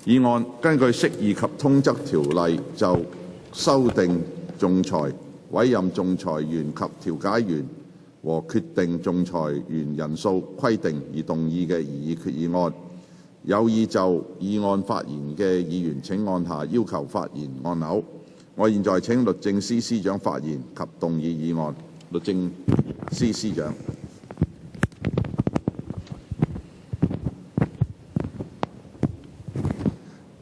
議案根據釋義及通則條例就修訂仲裁、委任仲裁員及調解員和決定仲裁員人數規定而動議嘅擬議決議案。有意就議案發言嘅議員請按下要求發言按鈕。我現在請律政司司長發言及動議議案。律政司司長。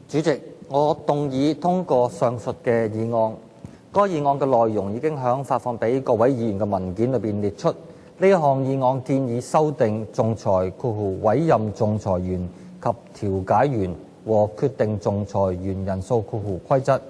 主席，我動議通過上述嘅議案。該議案嘅內容已經喺發放俾各位議員嘅文件裏面列出。呢一項議案建議修訂仲裁（委任仲裁員及調解員和決定仲裁員人數規則）。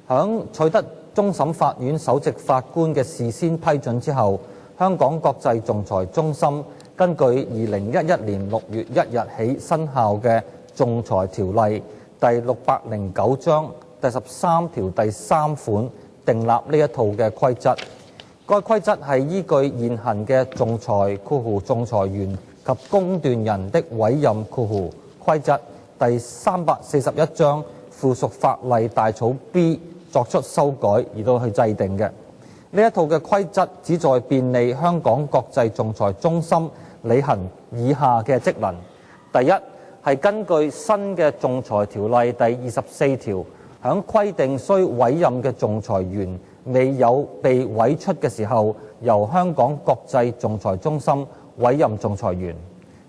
響取得終審法院首席法官嘅事先批准之後，香港國際仲裁中心根據2011年6月1日起生效嘅仲裁條例第609章第13條第3款訂立呢一套嘅規則。該規則係依據現行嘅仲裁（仲裁員及公斷人的委任）規則第341章附屬法例大草 B 作出修改而到去制定嘅。呢一套嘅規則旨在便利香港國際仲裁中心履行以下嘅職能：第一，係根據新嘅仲裁條例第24條，響規定須委任嘅仲裁員未有被委出嘅時候，由香港國際仲裁中心委任仲裁員。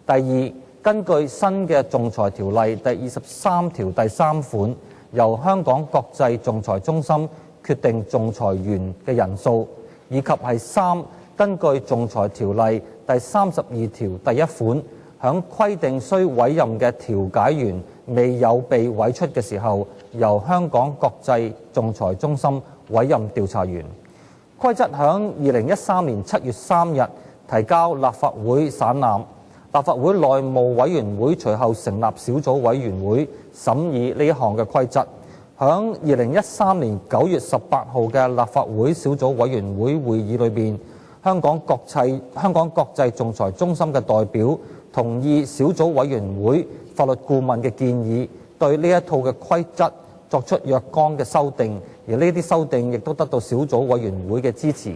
第二，根據新嘅仲裁條例第23條第3款，由香港國際仲裁中心決定仲裁員嘅人數，以及係三，根據仲裁條例第32條第1款，響規定須委任嘅調解員未有被委出嘅時候，由香港國際仲裁中心委任調查員。規則響2013年7月3日提交立法會省覽，立法會內務委員會隨後成立小組委員會審議呢一項嘅規則。響2013年9月18號嘅立法會小組委員會會議裏邊，香港國際仲裁中心嘅代表同意小組委員會法律顧問嘅建議，對呢一套嘅規則作出若干嘅修訂，而呢啲修訂亦都得到小組委員會嘅支持。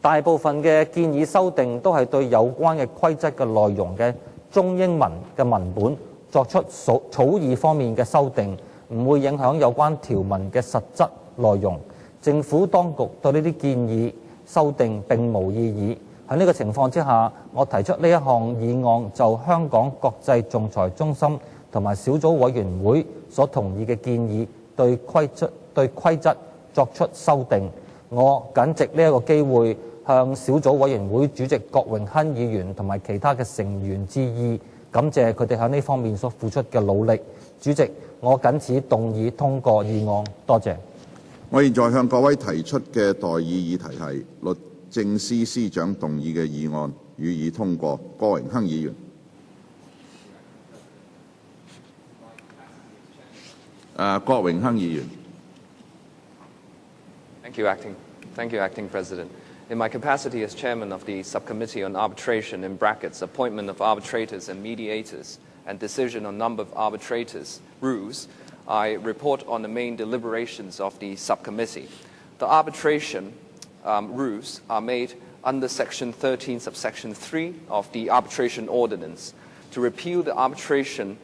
大部分嘅建議修訂都係對有關嘅規則嘅內容嘅中英文嘅文本作出草擬方面嘅修訂，唔會影響有關條文嘅實質內容。政府當局對呢啲建議修訂並無異議。喺呢個情況之下，我提出呢一項議案，就香港國際仲裁中心同埋小組委員會所同意嘅建議對規則作出修訂。我謹藉呢一個機會向小組委員會主席郭榮鏗議員同埋其他嘅成員致意，感謝佢哋喺呢方面所付出嘅努力。主席，我謹此動議通過議案，多謝。我現在向各位提出嘅待議議題係律政司司長動議嘅議案，予以通過。郭榮鏗議員。郭榮鏗議員。Thank you, Acting President. In my capacity as Chairman of the Subcommittee on Arbitration (Appointment of Arbitrators and Mediators) and Decision on Number of Arbitrators rules, I report on the main deliberations of the subcommittee. The arbitration rules are made under Section 13, subsection 3 of the Arbitration Ordinance to repeal the arbitration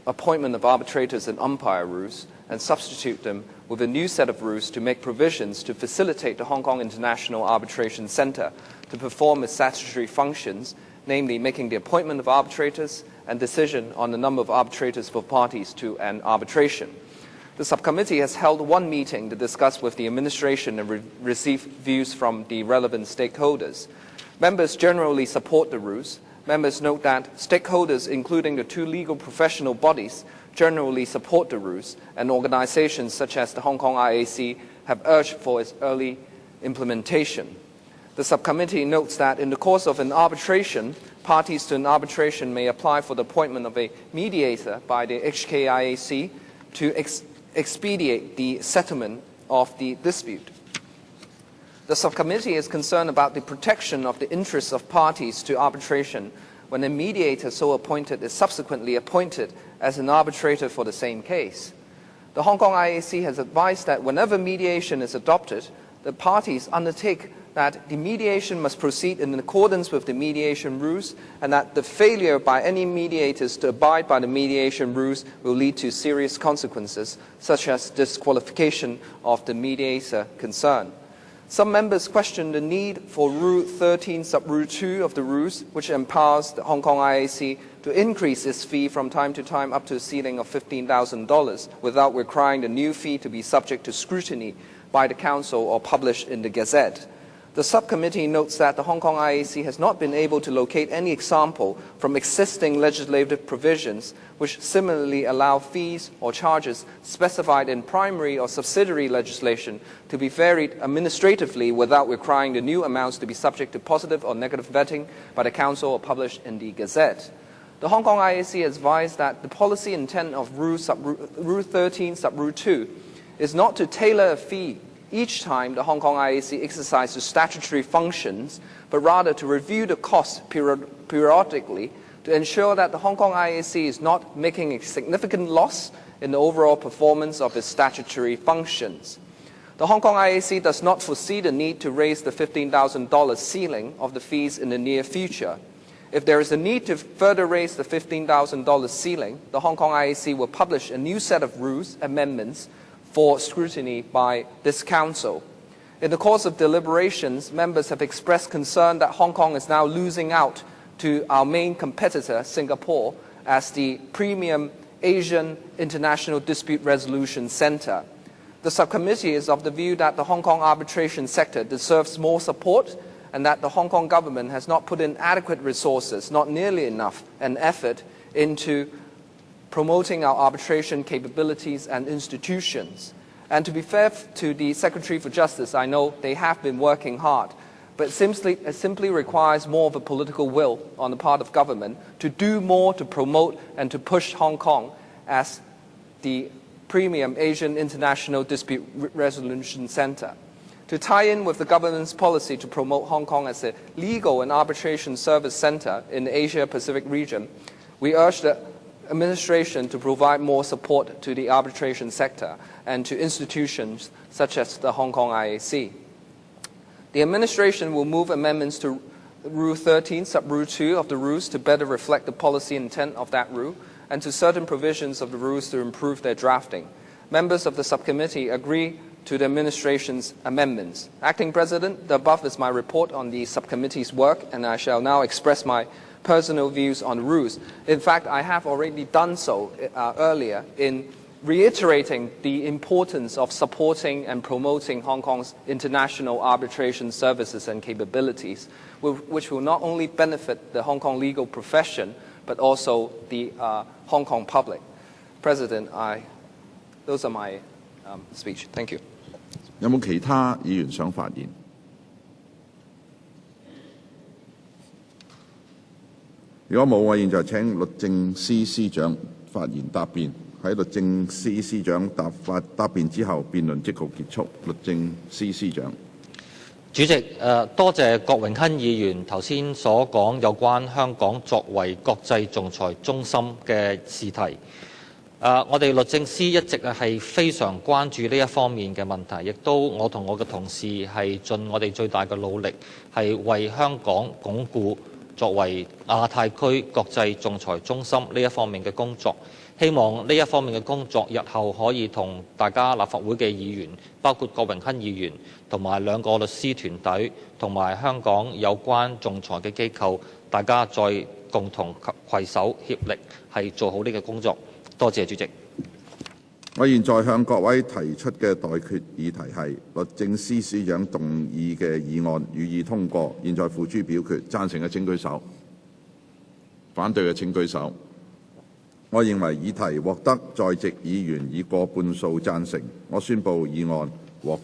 appointment of arbitrators and umpire rules and substitute them with a new set of rules to make provisions to facilitate the Hong Kong International Arbitration Centre to perform its statutory functions, namely making the appointment of arbitrators and decision on the number of arbitrators for parties to an arbitration. The subcommittee has held one meeting to discuss with the administration and receive views from the relevant stakeholders. Members generally support the rules. Members note that stakeholders, including the two legal professional bodies, generally support the rules, and organizations such as the Hong Kong IAC have urged for its early implementation. The subcommittee notes that in the course of an arbitration, parties to an arbitration may apply for the appointment of a mediator by the HKIAC to expedite the settlement of the dispute. The subcommittee is concerned about the protection of the interests of parties to arbitration when a mediator so appointed is subsequently appointed as an arbitrator for the same case. The Hong Kong IAC has advised that whenever mediation is adopted, the parties undertake that the mediation must proceed in accordance with the mediation rules, and that the failure by any mediators to abide by the mediation rules will lead to serious consequences, such as disqualification of the mediator concerned. Some members question the need for Rule 13 Sub-Rule 2 of the rules, which empowers the Hong Kong IAC to increase its fee from time to time up to a ceiling of $15,000 without requiring the new fee to be subject to scrutiny by the Council or published in the Gazette. The subcommittee notes that the Hong Kong IAC has not been able to locate any example from existing legislative provisions which similarly allow fees or charges specified in primary or subsidiary legislation to be varied administratively without requiring the new amounts to be subject to positive or negative vetting by the Council or published in the Gazette. The Hong Kong IAC has advised that the policy intent of Rule 13 Sub-Rule 2 is not to tailor a fee each time the Hong Kong IAC exercises statutory functions, but rather to review the costs periodically to ensure that the Hong Kong IAC is not making a significant loss in the overall performance of its statutory functions. The Hong Kong IAC does not foresee the need to raise the $15,000 ceiling of the fees in the near future. If there is a need to further raise the $15,000 ceiling, the Hong Kong IAC will publish a new set of rules amendments for scrutiny by this Council. In the course of deliberations, members have expressed concern that Hong Kong is now losing out to our main competitor, Singapore, as the premium Asian International Dispute Resolution Centre. The subcommittee is of the view that the Hong Kong arbitration sector deserves more support, and that the Hong Kong government has not put in adequate resources, not nearly enough, and effort into promoting our arbitration capabilities and institutions. And to be fair to the Secretary for Justice, I know they have been working hard, but it simply requires more of a political will on the part of government to do more to promote and to push Hong Kong as the premium Asian International Dispute Resolution Centre. To tie in with the government's policy to promote Hong Kong as a legal and arbitration service centre in the Asia-Pacific region, we urge the administration to provide more support to the arbitration sector and to institutions such as the Hong Kong IAC. The administration will move amendments to Rule 13, Sub-Rule 2 of the rules to better reflect the policy intent of that rule, and to certain provisions of the rules to improve their drafting. Members of the subcommittee agree to the administration's amendments. Acting President, the above is my report on the subcommittee's work, and I shall now express my personal views on the rules. In fact, I have already done so earlier in reiterating the importance of supporting and promoting Hong Kong's international arbitration services and capabilities, which will not only benefit the Hong Kong legal profession, but also the Hong Kong public. President, those are my speech. Thank you. 有冇其他議員想發言？如果冇，我現在請律政司司長發言答辯。喺律政司司長答辯之後，辯論即告結束。律政司司長。主席，多謝郭榮鏗議員頭先所講有關香港作為國際仲裁中心嘅試題。我哋律政司一直係非常關注呢一方面嘅問題，亦都我同我嘅同事係盡我哋最大嘅努力，係為香港鞏固作為亞太區國際仲裁中心呢一方面嘅工作。希望呢一方面嘅工作日後可以同大家立法會嘅議員，包括郭榮鏗議員同埋兩個律師團隊，同埋香港有關仲裁嘅機構，大家再共同攜手協力，係做好呢個工作。多謝主席。我現在向各位提出嘅待決議題係律政司司長動議嘅議案，予以通過。現在付諸表決。贊成嘅請舉手，反對嘅請舉手。我認為議題獲得在席議員以過半數贊成，我宣布議案獲